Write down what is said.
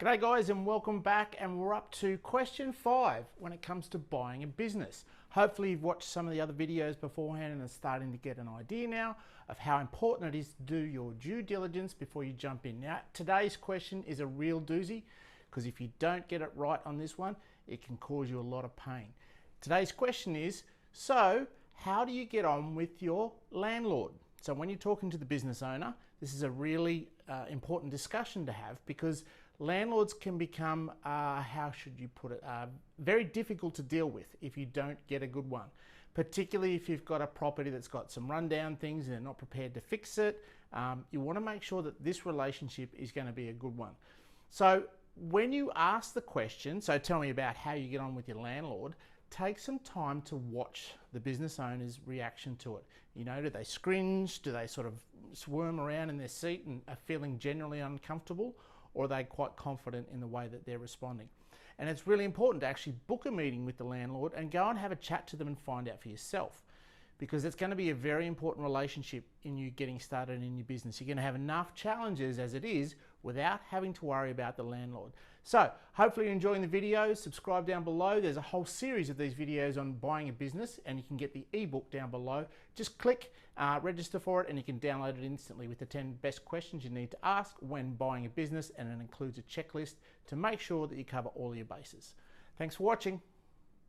G'day guys and welcome back, and we're up to question 5 when it comes to buying a business. Hopefully you've watched some of the other videos beforehand and are starting to get an idea now of how important it is to do your due diligence before you jump in. Now today's question is a real doozy, because if you don't get it right on this one, it can cause you a lot of pain. Today's question is, so how do you get on with your landlord? So when you're talking to the business owner, this is a really important discussion to have, because landlords can become, how should you put it, very difficult to deal with if you don't get a good one. Particularly if you've got a property that's got some rundown things and they're not prepared to fix it. You want to make sure that this relationship is going to be a good one. So when you ask the question, so tell me about how you get on with your landlord, take some time to watch the business owner's reaction to it. You know, do they scringe? Do they sort of squirm around in their seat and are feeling generally uncomfortable? Or are they quite confident in the way that they're responding? And it's really important to actually book a meeting with the landlord and go and have a chat to them and find out for yourself, because it's going to be a very important relationship in you getting started in your business. You're going to have enough challenges as it is without having to worry about the landlord. So hopefully you're enjoying the video. Subscribe down below. There's a whole series of these videos on buying a business, and you can get the ebook down below. Just click register for it and you can download it instantly with the 10 best questions you need to ask when buying a business, and it includes a checklist to make sure that you cover all your bases. Thanks for watching.